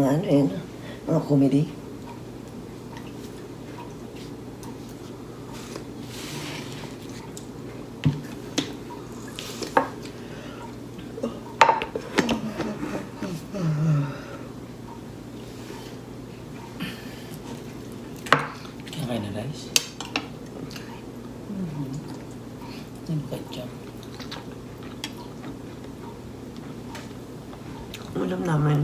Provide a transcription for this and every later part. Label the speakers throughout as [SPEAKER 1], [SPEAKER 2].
[SPEAKER 1] mga ano eh, mga comedy.
[SPEAKER 2] Kakain na rice? Ano ka dyan?
[SPEAKER 1] Ulam namin.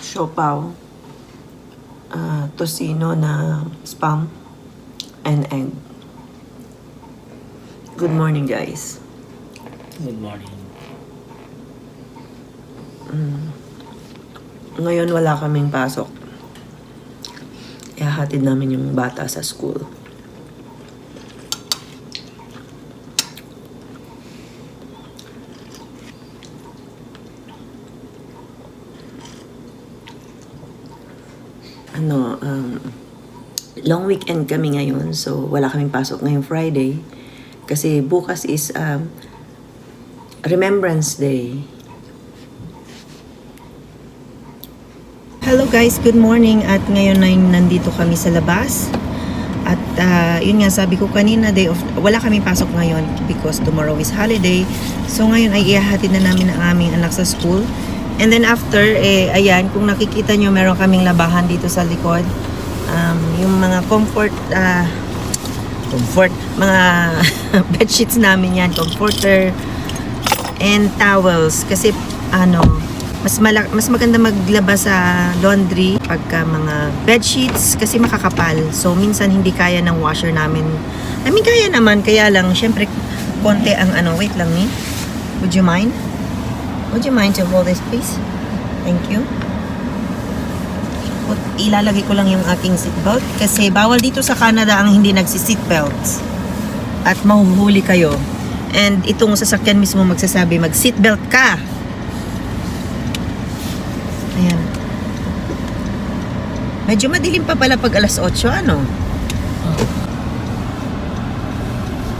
[SPEAKER 1] Siopaw, tocino na spam, and egg. Good morning, guys.
[SPEAKER 2] Good morning.
[SPEAKER 1] Ngayon wala kaming pasok. Ihahatid namin yung bata sa school. Long weekend kami ngayon, so wala kaming pasok ngayong Friday. Kasi bukas is Remembrance Day. Hello guys, good morning. At ngayon ay nandito kami sa labas. At yun nga, sabi ko kanina, wala kaming pasok ngayon because tomorrow is holiday. So ngayon ay ihahatid na namin ang aming anak sa school. And then after, ayan, kung nakikita nyo, meron kaming labahan dito sa likod. Yung mga mga bedsheets namin yan, comforter, and towels. Kasi, mas maganda maglaba sa laundry pagka mga bedsheets kasi makakapal. So, minsan hindi kaya ng washer namin. I mean, kaya naman, kaya lang, syempre, konti ang wait lang ni. Would you mind? Would you mind to hold this, please? Thank you. Ilalagay ko lang yung aking seatbelt kasi bawal dito sa Canada ang hindi nagsi-seatbelts at mahuhuli kayo. And itong sasakyan mismo magsasabi, mag-seatbelt ka. Ayan. Medyo madilim pa pala pag alas 8, ano?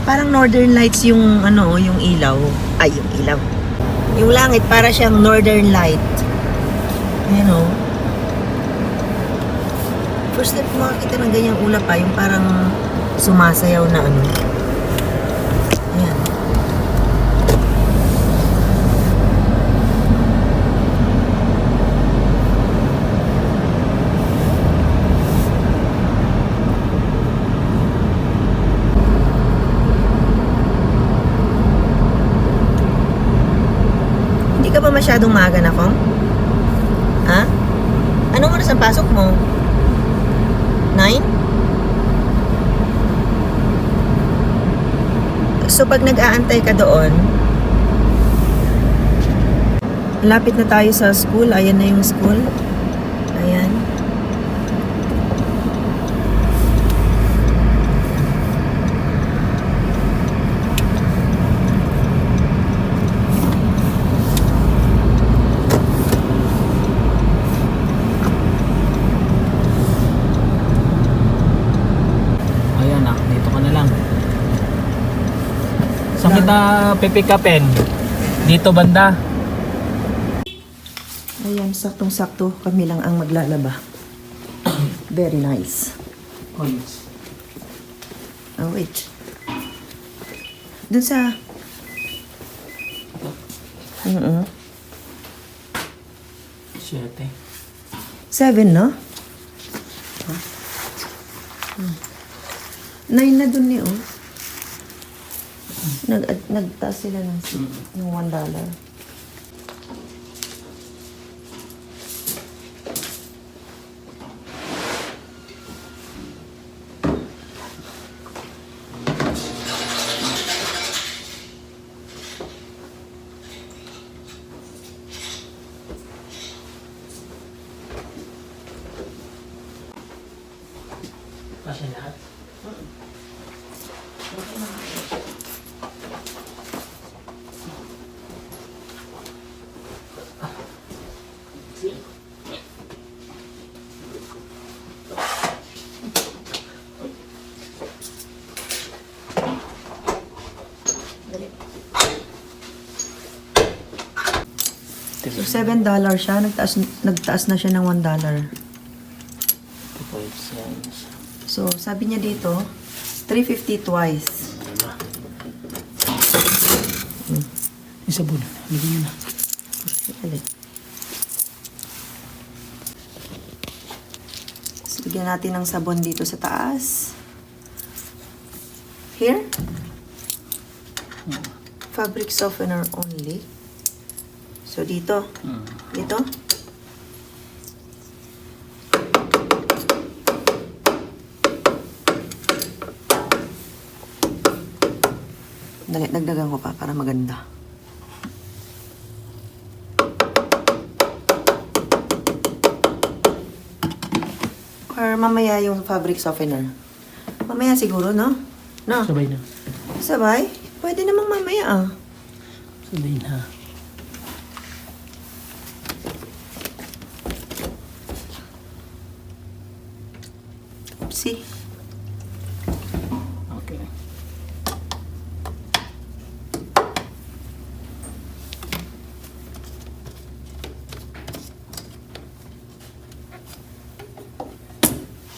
[SPEAKER 1] Parang Northern Lights yung yung ilaw. Ay, yung ilaw. Yung langit para siyang Northern Light. Ayan o. First time ko makakita ng ganyang ulap pa, yung parang sumasayaw na ano. Ayan. Hindi ka ba masyadong maaga na, Kong? Ha? Anong oras ang pasok mo? 9? So pag nag-aantay ka doon, lapit na tayo sa school. Ayan na yung school. Ayan.
[SPEAKER 2] Saan kita pipikapin? Dito banda.
[SPEAKER 1] Ayan, saktong-sakto. Kami lang ang maglalaba. Very nice.
[SPEAKER 2] Oh, yes.
[SPEAKER 1] Oh, wait. Dun sa... 7, no? 9 na dun ni, oh. Nagtaas sila ng $1.
[SPEAKER 2] Kasi lahat.
[SPEAKER 1] $7 siya. Nagtaas na siya ng $1.
[SPEAKER 2] 5 cents.
[SPEAKER 1] So, sabi niya dito, $3.50 twice.
[SPEAKER 2] Yung sabon. Lagyan nyo na.
[SPEAKER 1] Dali. So, lagyan natin ng sabon dito sa taas. Here. Fabric softener only. So, dito. Dito. Dagdagan ko pa para maganda. Or mamaya yung fabric softener. Mamaya siguro, no? No?
[SPEAKER 2] Sabay na.
[SPEAKER 1] Sabay? Pwede namang mamaya, ah.
[SPEAKER 2] Sabay na.
[SPEAKER 1] See?
[SPEAKER 2] Okay.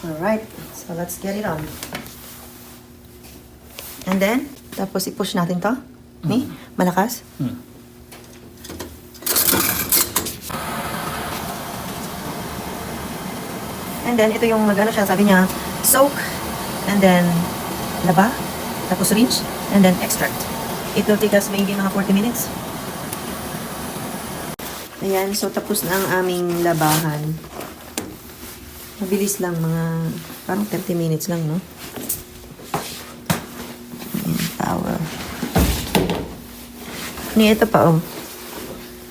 [SPEAKER 1] Alright. So, let's get it on. And then, tapos i-push natin to. Ni? Malakas? And then, ito yung magano siya, sabi niya, soak, and then, laba, tapos rinse, and then extract. It will take us maybe mga 40 minutes. Ayan, so tapos na ang aming labahan. Mabilis lang, mga, parang 30 minutes lang, no? Ayan, towel. Ni, ito pa, oh.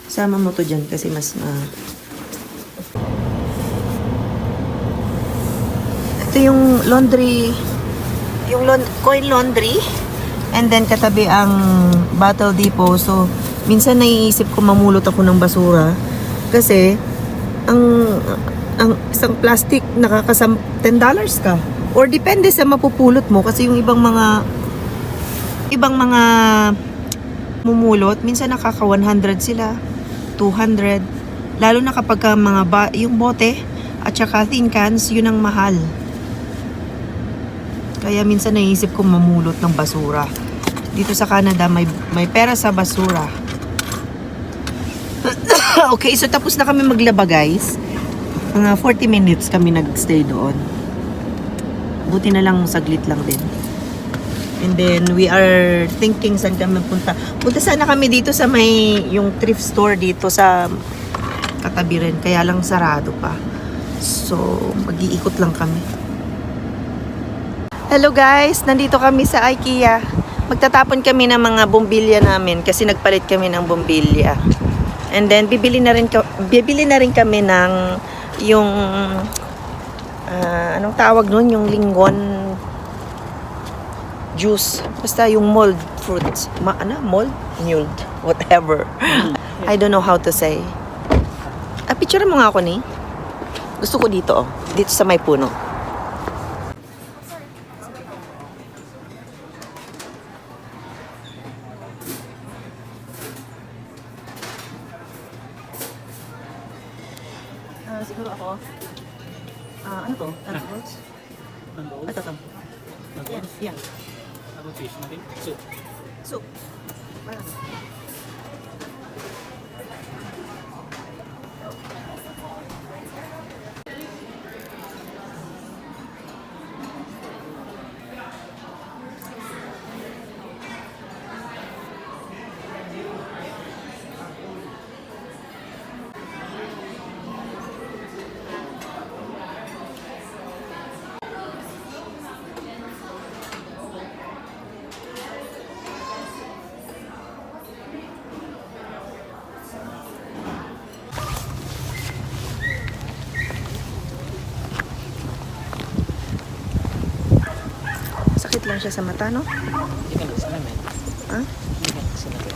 [SPEAKER 1] Sama mo to dyan kasi mas ito yung laundry, yung coin laundry, and then katabi ang bottle depot. So, minsan naiisip ko mamulot ako ng basura kasi ang isang plastic nakakasam $10 ka. Or depende sa mapupulot mo kasi yung ibang mga mumulot, minsan nakaka 100 sila, 200. Lalo na kapag yung bote at saka thin cans, yun ang mahal. Kaya minsan naisip ko mamulot ng basura. Dito sa Canada, may pera sa basura. Okay, so tapos na kami maglaba, guys. Mga 40 minutes kami nagstay doon. Buti na lang saglit lang din. And then, we are thinking saan kami punta. Punta sana kami dito sa yung thrift store dito sa katabi rin. Kaya lang sarado pa. So, mag-iikot lang kami. Hello guys! Nandito kami sa IKEA. Magtatapon kami ng mga bumbilya namin kasi nagpalit kami ng bumbilya. And then, bibili na rin kami ng yung anong tawag nun? Yung lingon juice. Basta yung mulled fruits. Mulled? Mulled. Whatever. I don't know how to say. Picture mo nga ako ni. Gusto ko dito, oh. Dito sa may puno. Siguro ako. Ano to? Tacos? Ito. Yeah.
[SPEAKER 2] Ano fish natin? Soup.
[SPEAKER 1] Soup. Sakit lang siya sa mata, no?
[SPEAKER 2] Hindi ka nagsalamin.
[SPEAKER 1] Ha?
[SPEAKER 2] Hindi ka nagsalamin.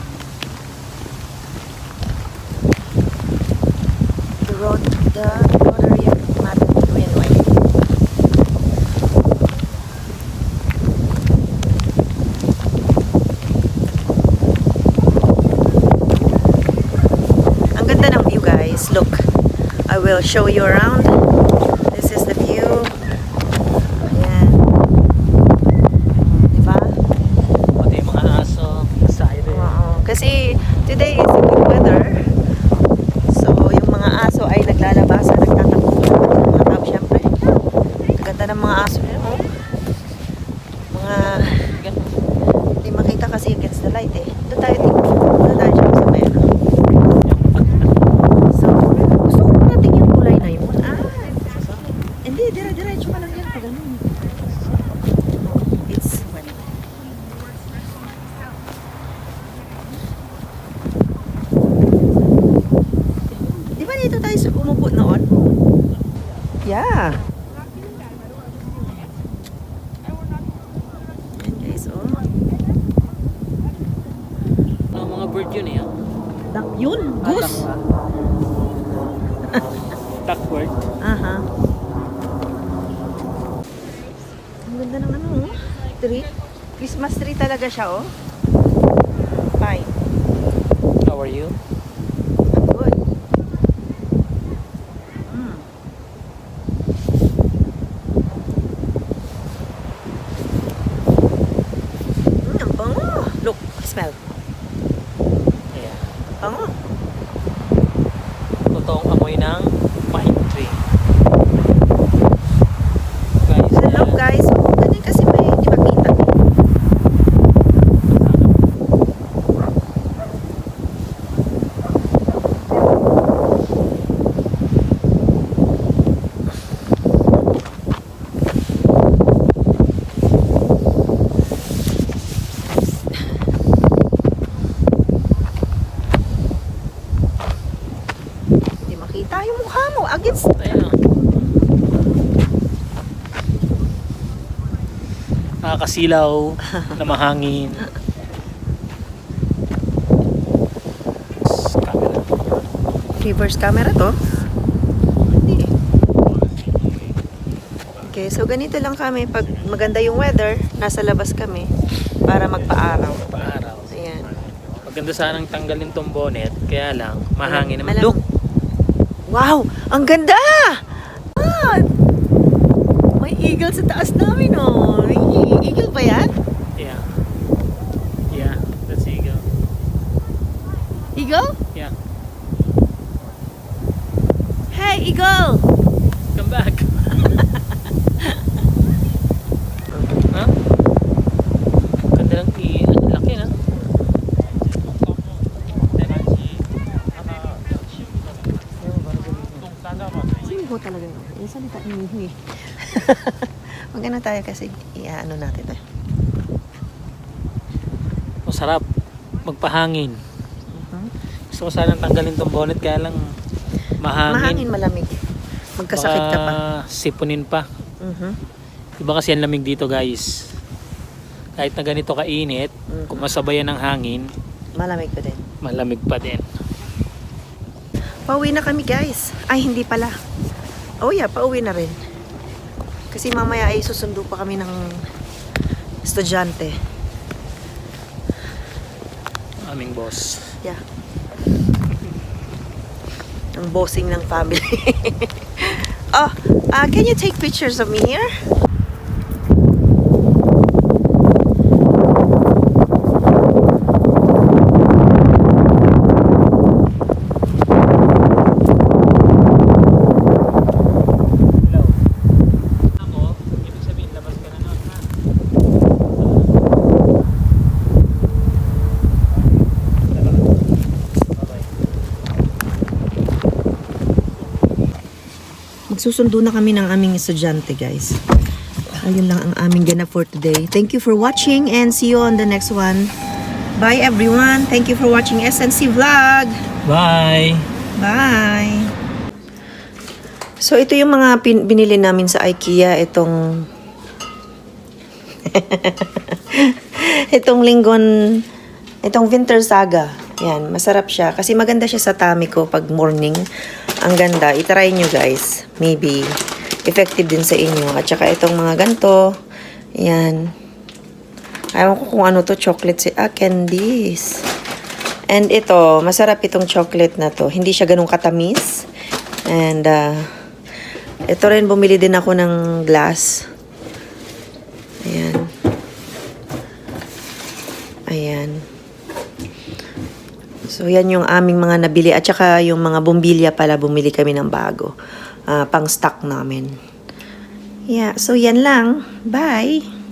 [SPEAKER 1] The Rotary Matte Twin White. Ang ganda ng view, guys. will show you around. This is the view. Ayan. Diba?
[SPEAKER 2] Pati yung mga aso, excited.
[SPEAKER 1] Oo. Kasi today is a good weather. So, yung mga aso ay naglalabasan, nagtatakbo. Yung mga tao, syempre. Ganda ng mga aso niya, oh. Mga, hindi makita kasi against the light, eh. Doon tayo siya sa bayan. So, gusto ko natin yung kulay na yun. Hindi, dire-diretso ka lang yan pag ganun. It's di ba dito tayo umupo noon? Yeah. Yan guys, oh.
[SPEAKER 2] Ano mga bird yun eh?
[SPEAKER 1] Duck yun, goose.
[SPEAKER 2] Duckbird.
[SPEAKER 1] Aha. Ang ganda ng ano, oh. Tree. Christmas tree talaga siya, oh. Fine.
[SPEAKER 2] How are you?
[SPEAKER 1] I'm good. Mm. Ang bango. Look, smell.
[SPEAKER 2] Yeah.
[SPEAKER 1] Bango.
[SPEAKER 2] Totoong amoy ng pine tree. Guys,
[SPEAKER 1] Hello guys. Oh, ganyan kasi may di makita. Di makita yung mukha mo against.
[SPEAKER 2] Ayan. Nakakasilaw na mahangin. Camera.
[SPEAKER 1] Reverse camera to. Hindi. Okay, so ganito lang kami pag maganda yung weather, nasa labas kami para magpa-araw.
[SPEAKER 2] Paaraw.
[SPEAKER 1] Ayan.
[SPEAKER 2] Maganda sanang tanggalin tong bonnet, kaya lang mahangin naman.
[SPEAKER 1] Malamig.
[SPEAKER 2] Look!
[SPEAKER 1] Wow! Ang ganda! Ah! May eagle sa taas namin, oh. May eagle ba yan?
[SPEAKER 2] Yeah. Yeah, that's eagle.
[SPEAKER 1] Eagle?
[SPEAKER 2] Yeah.
[SPEAKER 1] Hey, eagle!
[SPEAKER 2] Come back. Huh? Ganda lang ang laki na.
[SPEAKER 1] Sino ko talaga yun? Yung salita ni Magano tayo kasi i-ano natin to.
[SPEAKER 2] Masarap magpahangin.
[SPEAKER 1] Mhm.
[SPEAKER 2] Gusto ko sanang tanggalin tong bonnet, kaya lang
[SPEAKER 1] Mahangin,
[SPEAKER 2] mahangin.
[SPEAKER 1] malamig. Magkasakit ka pa.
[SPEAKER 2] Baka sipunin pa.
[SPEAKER 1] Mhm.
[SPEAKER 2] Iba kasi ang lamig dito, guys. Kahit na ganito kainit,
[SPEAKER 1] Mhm.
[SPEAKER 2] kung masabayan ng hangin,
[SPEAKER 1] Malamig pa din.
[SPEAKER 2] malamig pa din.
[SPEAKER 1] Pauwi na kami guys. Ay, hindi pala. Oh yeah, pauwi na rin. Kasi mamaya ay susundo pa kami ng estudyante.
[SPEAKER 2] Aming boss.
[SPEAKER 1] Yeah. Ang bossing ng family. Oh, can you take pictures of me here?
[SPEAKER 2] Hello. Ako, ibig sabihin, labas ka na nun, ha? Bye-bye.
[SPEAKER 1] Magsusundo na kami ng aming estudyante, guys. Ayun lang ang aming ganap for today. Thank you for watching and see you on the next one. Bye everyone. Thank you for watching SNC Vlog.
[SPEAKER 2] Bye!
[SPEAKER 1] Bye! So, ito yung mga binili namin sa IKEA. Itong itong linggon, itong Winter Saga. Yan, masarap siya. Kasi maganda siya sa tummy ko pag morning. Ang ganda. I-try nyo guys. Maybe effective din sa inyo. At saka itong mga ganto. Yan. Ayaw ko kung ano to. Chocolate. Candies. And ito, masarap itong chocolate na to. Hindi siya ganun katamis. And, ito rin, bumili din ako ng glass. Ayan. Ayan. So, yan yung aming mga nabili. At saka yung mga bumbilya pala, bumili kami ng bago. Pang stock namin. Yeah, so yan lang. Bye!